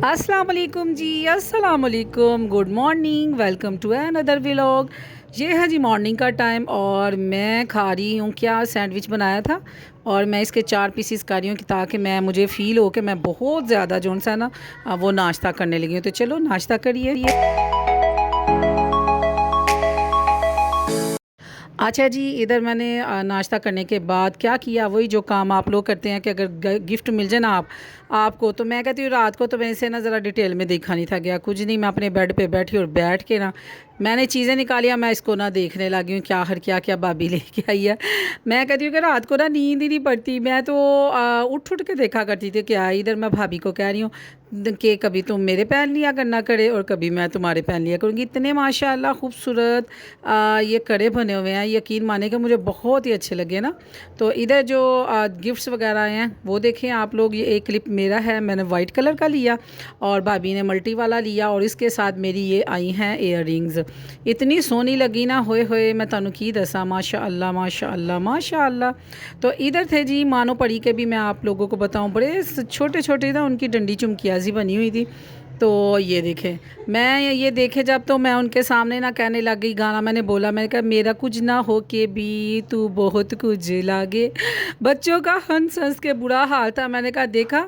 अस्सलाम वालेकुम जी, अस्सलाम वालेकुम, good morning, welcome to another vlog. ये है जी मॉर्निंग का टाइम और मैं खा रही हूँ क्या सैंडविच बनाया था और मैं इसके 4 पीसीस कर रही हूँ कि ताकि मैं मुझे फ़ील हो कि मैं बहुत ज़्यादा जो सा ना वो नाश्ता करने लगी हूँ। तो चलो नाश्ता करिए। अच्छा जी, इधर मैंने नाश्ता करने के बाद क्या किया, वही जो काम आप लोग करते हैं कि अगर गिफ्ट मिल जाए ना आपको, तो मैं कहती हूँ रात को तो मैं इसे ना ज़रा डिटेल में देखा नहीं था गया, कुछ नहीं, मैं अपने बेड पे बैठी और बैठ के ना मैंने चीज़ें निकालियाँ, मैं इसको ना देखने लगी हूँ क्या हर क्या क्या भाभी लेके आई है। मैं कहती हूँ कि रात को ना नींद ही नहीं पड़ती, मैं तो उठ उठ के देखा करती थी क्या, इधर मैं भाभी को कह रही हूँ कि कभी तुम मेरे पहन लिया करना करे और कभी मैं तुम्हारे पहन लिया करूँगी। इतने माशाल्लाह खूबसूरत ये कड़े बने हुए हैं, यकीन माने कि मुझे बहुत ही अच्छे लगे ना। तो इधर जो गिफ्ट्स वगैरह हैं वो देखें आप लोग, ये एक क्लिप मेरा है, मैंने वाइट कलर का लिया और भाभी ने मल्टी वाला लिया और इसके साथ मेरी ये आई हैं इयर रिंग्स। इतनी सोहनी लगी ना, होए होए मैं तुहानू की दसा, माशाअल्लाह माशाअल्लाह माशाअल्लाह। तो इधर थे जी मानो पड़ी के भी मैं आप लोगों को बताऊं, बड़े छोटे छोटे ना उनकी डंडी चुमकिया सी बनी हुई थी। तो ये देखें, मैं ये देखे जब तो मैं उनके सामने ना कहने लग गई गाना, मैंने बोला, मैंने कहा मेरा कुछ ना हो के भी तू बहुत कुछ लागे। बच्चों का हंस हंस के बुरा हाल था। मैंने कहा देखा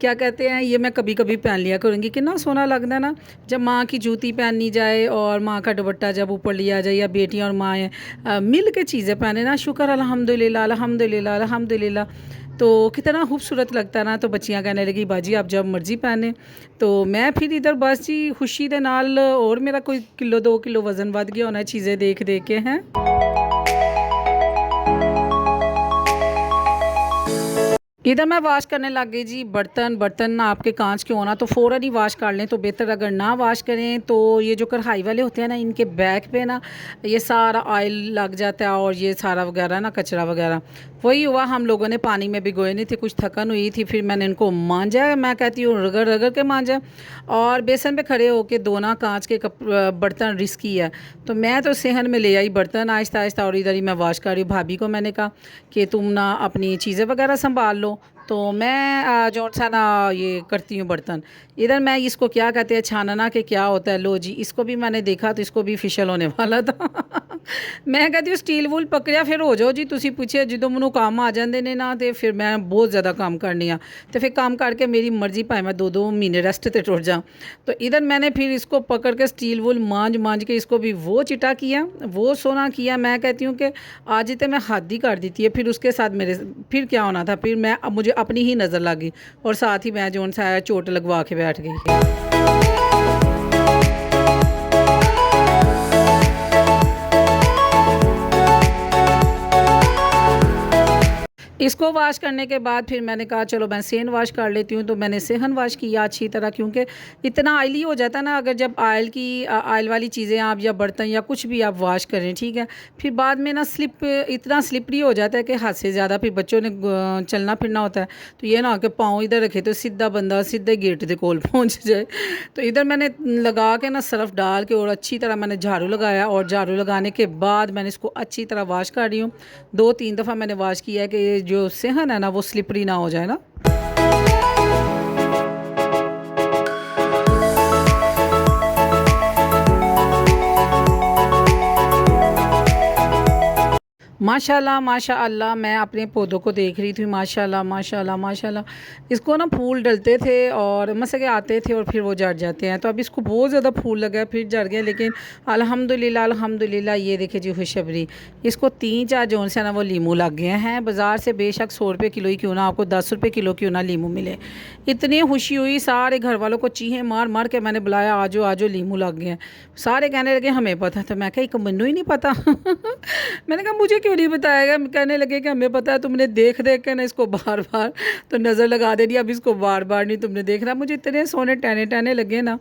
क्या कहते हैं, ये मैं कभी कभी पहन लिया करूँगी, कितना सोना लगता है ना जब माँ की जूती पहननी जाए और माँ का दुपट्टा जब ऊपर लिया जाए, या बेटियाँ और माएँ मिल के चीज़ें पहने ना, शुक्र अल्हम्दुलिल्लाह अल्हम्दुलिल्लाह अल्हम्दुलिल्लाह। तो कितना खूबसूरत लगता है ना। तो बच्चियाँ कहने लगी बाजी आप जब मर्ज़ी पहने। तो मैं फिर इधर बस जी खुशी दे नाल, और मेरा कोई किलो 2 किलो वज़न बढ़ गया होना चीज़ें देख देख के हैं। इधर मैं वाश करने लग गई जी बर्तन। बर्तन ना आपके कांच के होना तो फ़ौरन ही वाश कर लें तो बेहतर, अगर ना वाश करें तो ये जो कढ़ाई वाले होते हैं ना, इनके बैक पे ना ये सारा ऑयल लग जाता है और ये सारा वगैरह ना कचरा वगैरह। वही हुआ, हम लोगों ने पानी में भिगोए नहीं थे, कुछ थकन हुई थी, फिर मैंने इनको मांजा, मैं कहती हूँ रगड़ रगड़ के मांजा, और बेसन पे खड़े होके धोना कांच के बर्तन रिस्की है। तो मैं तो सेहन में ले आई बर्तन आहिस्ता आहिस्ता और इधर ही मैं वाश कर रही हूँ। भाभी को मैंने कहा कि तुम ना अपनी चीज़ें वगैरह संभाल लो, तो मैं जो सा ना ये करती हूँ बर्तन। इधर मैं इसको क्या कहते हैं, छानना के क्या होता है, लो जी इसको भी मैंने देखा तो इसको भी फिशल होने वाला था। मैं कहती हूँ स्टील वूल पकड़िया फिर हो जाओ जी, तुसी पूछे जो मैनू काम आ जाते ने ना, तो फिर मैं बहुत ज़्यादा काम करनी आ, तो फिर काम करके मेरी मर्ज़ी भाई मैं 2-2 महीने रेस्ट ते टुट जा। तो इधर मैंने फिर इसको पकड़ के स्टील वूल मांझ मांझ के इसको भी वो चिटा किया, वो सोना किया। मैं कहती हूँ कि आज तो मैं हद ही कर दी थी। फिर उसके साथ मेरे फिर क्या होना था, फिर मैं अब मुझे अपनी ही नज़र लगी और साथ ही मैं जो सा चोट लगवा के बैठ गई। इसको वाश करने के बाद फिर मैंने कहा चलो मैं सेहन वाश कर लेती हूँ। तो मैंने सेहन वाश किया अच्छी तरह, क्योंकि इतना ऑयली हो जाता है ना, अगर जब ऑयल वाली चीज़ें आप या बर्तन या कुछ भी आप वाश करें, ठीक है, फिर बाद में ना इतना स्लिपरी हो जाता है कि हद से ज़्यादा, फिर बच्चों ने चलना फिरना होता है, तो ये ना कि पाँव इधर रखे तो सीधा बंदा सीधे गेट के कोल पहुँच जाए। तो इधर मैंने लगा के ना सर्फ डाल के और अच्छी तरह मैंने झाड़ू लगाया, और झाड़ू लगाने के बाद मैंने इसको अच्छी तरह वाश कर रही हूँ। 2-3 दफ़ा मैंने वाश किया है कि जो सेहन है ना वो स्लिपरी ना हो जाए ना। माशाल्लाह माशाल्लाह, मैं अपने पौधों को देख रही थी, माशाल्लाह माशाल्लाह माशाल्लाह। इसको ना फूल डलते थे और मसे के आते थे और फिर वो झड़ जाते हैं, तो अब इसको बहुत ज़्यादा फूल लगा है, फिर झड़ गया, लेकिन अल्हम्दुलिल्लाह अल्हम्दुलिल्लाह ये देखिए जी खुशखबरी, इसको 3-4 जोन से ना वो लीमू लग गए हैं। बाज़ार से बेशक 100 रुपये किलो ही क्यों ना, आपको 10 रुपये किलो क्यों ना लीमू मिले। इतनी खुशी हुई, सारे घर वालों को चीखें मार मार के मैंने बुलाया, आजो आजो लीमू लग गए हैं। सारे कहने लगे हमें पता, तो मैं कहा एक मैनू ही नहीं पता। मैंने कहा मुझे क्यों नहीं बताएगा। कहने लगे कि हमें पता है, तुमने देख देख के ना इसको बार बार तो नज़र लगा दे रही, अब इसको बार बार नहीं तुमने देखना। मुझे इतने सोने टहने टहने लगे ना,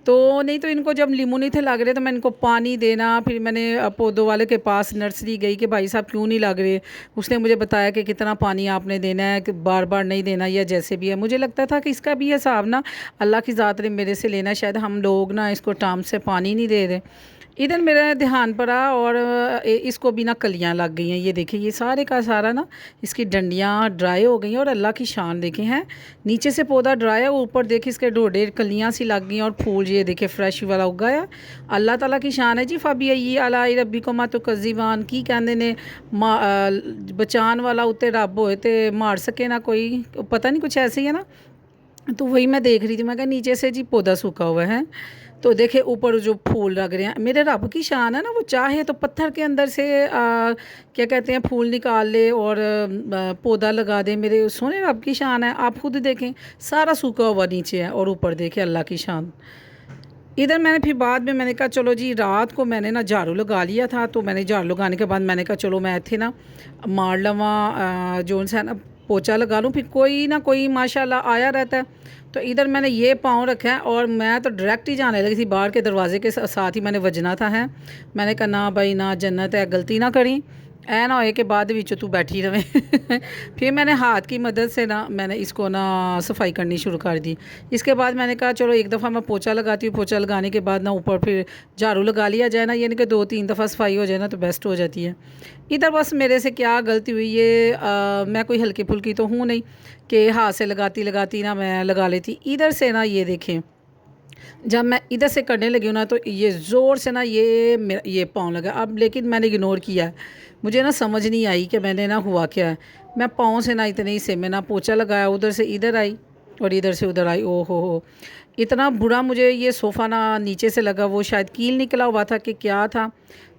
तो नहीं तो इनको जब लीमू नहीं थे लग रहे तो मैं इनको पानी देना, फिर मैंने पौधों वाले के पास नर्सरी गई कि भाई साहब क्यों नहीं लग रहे। उसने मुझे बताया कि कितना पानी आपने देना है, कि बार बार नहीं देना, या जैसे भी है। मुझे लगता था कि इसका भी हिसाब ना अल्लाह की ज़ात ने मेरे से लेना, शायद हम लोग ना इसको टाइम से पानी नहीं दे रहे। इधर मेरा ध्यान पड़ा और इसको भी ना कलियां लग गई हैं। ये देखिए ये सारे का सारा ना इसकी डंडियां ड्राई हो गई हैं और अल्लाह की शान देखे हैं। नीचे से पौधा ड्राई है, ऊपर देखिए इसके ढोडे कलियां सी लग गई हैं और फूल ये देखिए फ्रेश वाला उगा है। अल्लाह ताला की शान है जी। फाबी ये अला रबी को मा तो कजीवान की कहते ने बचान वाला उत्ते रब होए तो मार सके ना कोई, पता नहीं कुछ ऐसे ही है ना। तो वही मैं देख रही थी, मैं कहा नीचे से जी पौधा सूखा हुआ है तो देखे ऊपर जो फूल लग रहे हैं। मेरे रब की शान है ना, वो चाहे तो पत्थर के अंदर से क्या कहते हैं फूल निकाल ले और पौधा लगा दे। मेरे सोने रब की शान है। आप खुद देखें सारा सूखा हुआ नीचे है और ऊपर देखें अल्लाह की शान। इधर मैंने फिर बाद में मैंने कहा चलो जी, रात को मैंने ना झाड़ू लगा लिया था। तो मैंने झाड़ू लगाने के बाद मैंने कहा चलो मैं थे ना मार लवा जो है ना पोछा लगा लूँ। फिर कोई ना कोई माशाल्लाह आया रहता है। तो इधर मैंने ये पाँव रखा है और मैं तो डायरेक्ट ही जाने लगी थी बाहर के दरवाजे के साथ ही मैंने वजना था है। मैंने कहा ना भाई ना, जन्नत है, गलती ना करी ऐ ना होए के बाद विच तू बैठी रहे। फिर मैंने हाथ की मदद से ना मैंने इसको ना सफाई करनी शुरू कर दी। इसके बाद मैंने कहा चलो एक दफ़ा मैं पोछा लगाती हूँ, पोछा लगाने के बाद ना ऊपर फिर झाड़ू लगा लिया जाए ना, यानी कि 2-3 दफ़ा सफाई हो जाए ना तो बेस्ट हो जाती है। इधर बस मेरे से क्या गलती हुई ये मैं कोई हल्की फुल्की तो हूँ नहीं कि हाथ से लगाती लगाती ना मैं लगा लेती। इधर से ना ये देखें जब मैं इधर से करने लगी हूँ ना तो ये ज़ोर से ना ये पाँव लगा। अब लेकिन मैंने इग्नोर किया है, मुझे ना समझ नहीं आई कि मैंने ना हुआ क्या है। मैं पाँव से ना इतने ही से मैं ना पोछा लगाया, उधर से इधर आई और इधर से उधर आई। ओ हो, इतना बुरा मुझे ये सोफ़ा ना नीचे से लगा, वो शायद कील निकला हुआ था कि क्या था।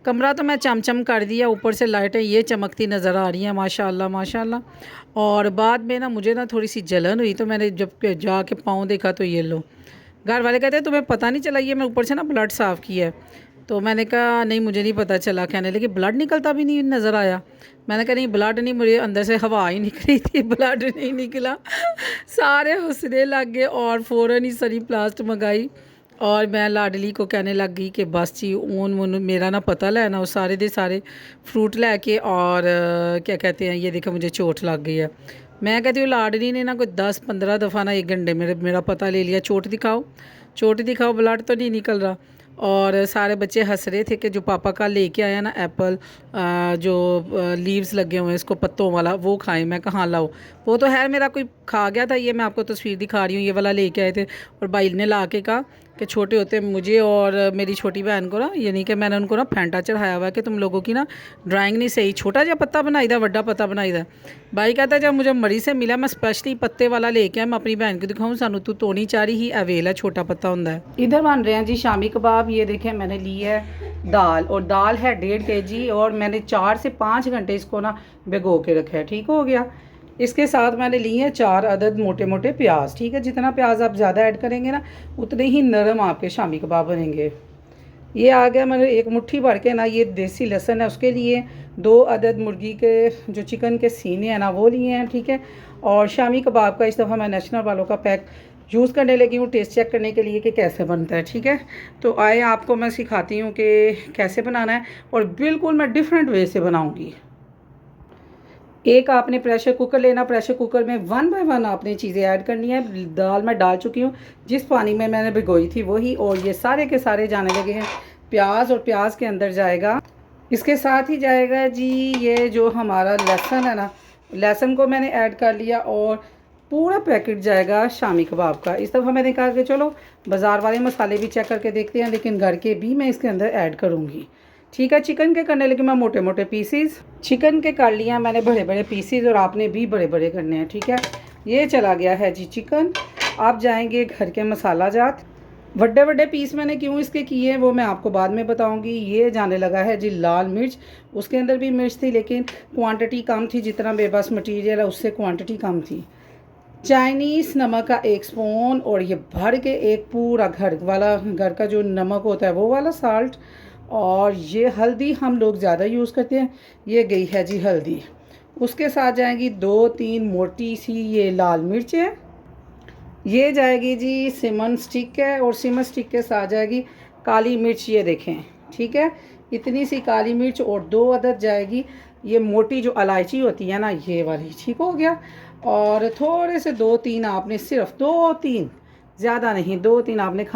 कमरा तो मैं चमचम कर दिया, ऊपर से लाइटें ये चमकती नज़र आ रही हैं माशाल्लाह माशाल्लाह। और बाद में ना मुझे ना थोड़ी सी जलन हुई तो मैंने जब जाके पाँव देखा तो ये लो, घर वाले कहते हैं तुम्हें पता नहीं चला ये मैं ऊपर से ना ब्लड साफ़ किया है। तो मैंने कहा नहीं मुझे नहीं पता चला। कहने लगे ब्लड निकलता भी नहीं नज़र आया। मैंने कहा नहीं ब्लड नहीं, मुझे अंदर से हवा ही निकली थी, ब्लड नहीं निकला। सारे हंसने लग गए और फ़ौरन ही सरी प्लास्ट मंगाई और मैं लाडली को कहने लग गई कि बस जी ऊन मुन मेरा ना पता लेना, वो सारे दे सारे फ्रूट लेके और क्या कहते हैं ये देखो मुझे चोट लग गई है। मैं कहती हूँ लाडली ने ना कोई 10-15 दफ़ा ना 1 घंटे मेरा पता ले लिया, चोट दिखाओ चोट दिखाओ, ब्लड तो नहीं निकल रहा। और सारे बच्चे हंस रहे थे कि जो पापा का लेके आया ना एप्पल जो लीव्स लगे हुए हैं इसको पत्तों वाला वो खाएं। मैं कहाँ लाओ, वो तो है मेरा कोई खा गया था। ये मैं आपको तस्वीर दिखा रही हूँ, ये वाला लेके आए थे और भाई ने ला के कहा कि छोटे होते मुझे और मेरी छोटी बहन को ना, यानी कि मैंने उनको ना फेंटा चढ़ाया हुआ है कि तुम लोगों की ना ड्राइंग नहीं सही, छोटा जा पत्ता बनाई था बड़ा पत्ता बनाई था। भाई कहता जब मुझे मरी से मिला मैं स्पेशली पत्ते वाला लेके आया, मैं अपनी बहन को दिखाऊँ सानू तू तोनी चारी ही अवेल है, छोटा पत्ता होता है। इधर बन रहे हैं जी शामी कबाब। ये देखें मैंने ली है दाल और दाल है 1.5 kg और मैंने 4 से 5 घंटे इसको ना भिगो के रखा है। ठीक हो गया। इसके साथ मैंने ली है 4 अदद मोटे मोटे प्याज। ठीक है, जितना प्याज आप ज़्यादा ऐड करेंगे ना उतने ही नरम आपके शामी कबाब बनेंगे। ये आ गया मैंने 1 मुट्ठी भर के ना ये देसी लहसुन है, उसके लिए 2 अदद मुर्गी के जो चिकन के सीने हैं ना वो लिए हैं। ठीक है, और शामी कबाब का इस दफ़ा मैं नेशनल वालों का पैक यूज़ करने लगी हूँ टेस्ट चेक करने के लिए कि कैसे बनता है। ठीक है, तो आए आपको मैं सिखाती हूँ कि कैसे बनाना है और बिल्कुल मैं डिफरेंट वे से बनाऊँगी। एक आपने प्रेशर कुकर लेना, प्रेशर कुकर में 1 बाय 1 आपने चीज़ें ऐड करनी है। दाल मैं डाल चुकी हूँ जिस पानी में मैंने भिगोई थी वही, और ये सारे के सारे जाने लगे हैं प्याज, और प्याज के अंदर जाएगा इसके साथ ही जाएगा जी ये जो हमारा लहसुन है ना, लहसुन को मैंने ऐड कर लिया और पूरा पैकेट जाएगा शामी कबाब का। इस दफ़ा मैंने कहा कि चलो बाज़ार वाले मसाले भी चेक करके देखते हैं, लेकिन घर के भी मैं इसके अंदर ऐड करूँगी। ठीक है, चिकन के करने लगी मैं मोटे मोटे पीसीज, चिकन के कर लिया मैंने बड़े बड़े पीसीज और आपने भी बड़े बड़े करने हैं। ठीक है, ये चला गया है जी चिकन। आप जाएंगे घर के मसाला जात। बड़े बड़े पीस मैंने क्यों इसके किए हैं वो मैं आपको बाद में बताऊंगी। ये जाने लगा है जी लाल मिर्च, उसके अंदर भी मिर्च थी लेकिन क्वांटिटी कम थी, जितना मेरे पास मटीरियल है उससे क्वांटिटी कम थी। चाइनीज़ नमक का 1 स्पून और ये भर के एक पूरा घर का जो नमक होता है वो वाला साल्ट, और ये हल्दी हम लोग ज़्यादा यूज़ करते हैं, ये गई है जी हल्दी। उसके साथ जाएंगी 2-3 मोटी सी ये लाल मिर्च है, ये जाएगी जी सिमन स्टिक है, और सिमन स्टिक के साथ जाएगी काली मिर्च, ये देखें। ठीक है, इतनी सी काली मिर्च और 2 अदद जाएगी ये मोटी जो इलायची होती है ना ये वाली। ठीक हो गया, और थोड़े से 2-3 आपने सिर्फ 2-3 ज़्यादा नहीं, 2-3 आपने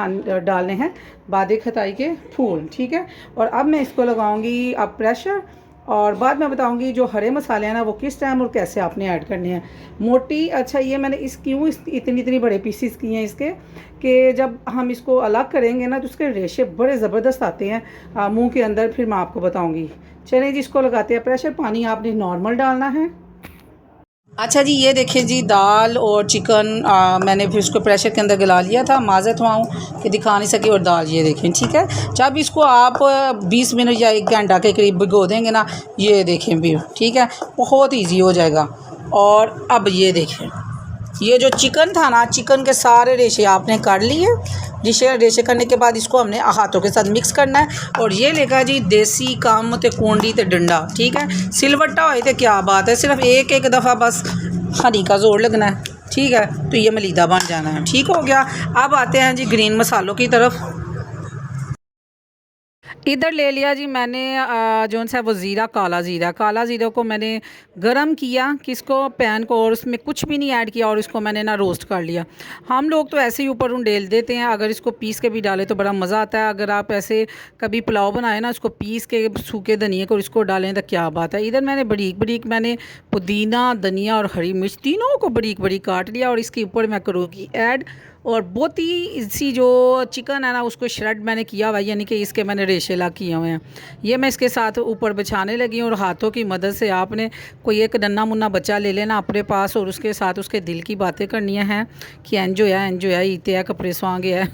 डालने हैं बादे खताई के फूल, ठीक है। और अब मैं इसको लगाऊंगी अब प्रेशर, और बाद में बताऊंगी जो हरे मसाले हैं ना वो किस टाइम और कैसे आपने ऐड करने हैं। मोटी, अच्छा ये मैंने इतनी इतनी बड़े पीसीस किए हैं इसके, कि जब हम इसको अलग करेंगे ना तो उसके रेशे बड़े ज़बरदस्त आते हैं मुंह के अंदर, फिर मैं आपको बताऊँगी। चलिए जी, इसको लगाते हैं प्रेशर। पानी आपने नॉर्मल डालना है। अच्छा जी, ये देखिए जी, दाल और चिकन मैंने फिर उसको प्रेशर के अंदर गला लिया था, माज़रत हुआ हूँ कि दिखा नहीं सकी। और दाल ये देखें, ठीक है। जब इसको आप 20 मिनट या 1 घंटा के करीब भिगो देंगे ना, ये देखें भी, ठीक है, बहुत ईजी हो जाएगा। और अब ये देखें, ये जो चिकन था ना, चिकन के सारे रेशे आपने कर लिए। रेशे करने के बाद इसको हमने हाथों के साथ मिक्स करना है। और ये लेगा जी देसी काम ते कूंडी ते डंडा, ठीक है। सिलवट्टा होए तो क्या बात है, सिर्फ एक एक दफ़ा बस हनी का जोर लगना है, ठीक है। तो ये मलीदा बन जाना है, ठीक हो गया। अब आते हैं जी ग्रीन मसालों की तरफ। इधर ले लिया जी मैंने जौन सा वो ज़ीरा, काला ज़ीरा को मैंने गरम किया, किसको, पैन को, और उसमें कुछ भी नहीं ऐड किया, और इसको मैंने ना रोस्ट कर लिया। हम लोग तो ऐसे ही ऊपर उंडेल देते हैं, अगर इसको पीस के भी डालें तो बड़ा मज़ा आता है। अगर आप ऐसे कभी पुलाव बनाए ना, उसको पीस के सूखे धनिया को इसको डालें तो क्या बात है। इधर मैंने बरीक बरीक मैंने पुदीना, धनिया और हरी मिर्च तीनों को बरीक बरीक काट लिया, और इसके ऊपर मैं करूँगी ऐड। और बहुत ही सी जो चिकन है ना उसको श्रेड मैंने किया हुआ, यानी कि इसके मैंने रेशे ला किए हुए हैं। ये मैं इसके साथ ऊपर बिछाने लगी हूँ। और हाथों की मदद से आपने कोई एक नन्ना मुन्ना बच्चा ले लेना अपने पास, और उसके साथ उसके दिल की बातें करनी हैं कि एंजो है ईते है कपड़े स्वांगे है।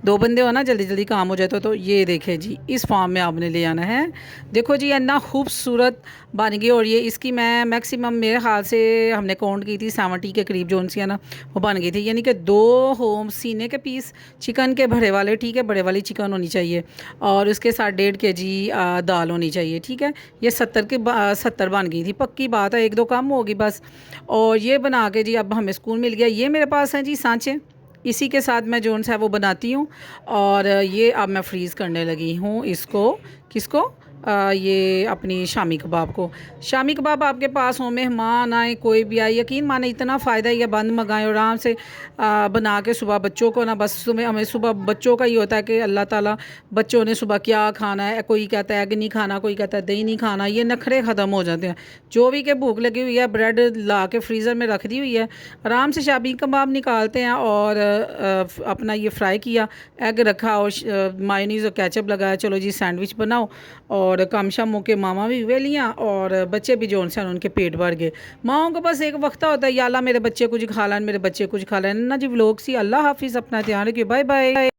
2 बंदे हो ना, जल्दी जल्दी काम हो जाए तो ये देखे जी, इस फॉर्म में आपने ले आना है। देखो जी, इतना खूबसूरत बन गई। और ये इसकी मैं मैक्सिमम मेरे ख्याल से हमने काउंट की थी 70 के करीब जो सी है ना वो बन गई थी, यानी कि 2 होम सीने के पीस चिकन के बड़े वाले, ठीक है, बड़े वाली चिकन होनी चाहिए। और उसके साथ 1.5 kg दाल होनी चाहिए, ठीक है। ये 70 बन गई थी, पक्की बात है, 1-2 कम होगी बस। और ये बना के जी अब हमें स्कूल मिल गया। ये मेरे पास है जी सांचे, इसी के साथ मैं जोन सा है वो बनाती हूँ। और ये अब मैं फ्रीज़ करने लगी हूँ इसको, किसको, ये अपनी शामी कबाब को। शामी कबाब आपके पास हो, मेहमान आए, कोई भी आए, यकीन माने इतना फ़ायदा ही है। बंद मंगाएं और आराम से बना के सुबह बच्चों को ना, बस सुबह हमें सुबह बच्चों का ही होता है कि अल्लाह ताला बच्चों ने सुबह क्या खाना है। कोई कहता है एग नहीं खाना, कोई कहता है दही नहीं खाना, ये नखरे ख़त्म हो जाते हैं। जो भी के भूख लगी हुई है, ब्रेड ला के फ्रीज़र में रख दी हुई है, आराम से शामी कबाब निकालते हैं। और अपना ये फ्राई किया, एग रखा, और मायोनीज़ और केचप लगाया, चलो जी सैंडविच बनाओ। और कम शामों के मामा भी वे लिया, और बच्चे भी जो से उनके पेट भर गए। माओं को बस एक वक्ता होता है, या अल्लाह मेरे बच्चे कुछ खा लें, मेरे बच्चे कुछ खा लें ना जी। व्लॉग सी, अल्लाह हाफिज़, अपना ध्यान रखिए, बाय बाय।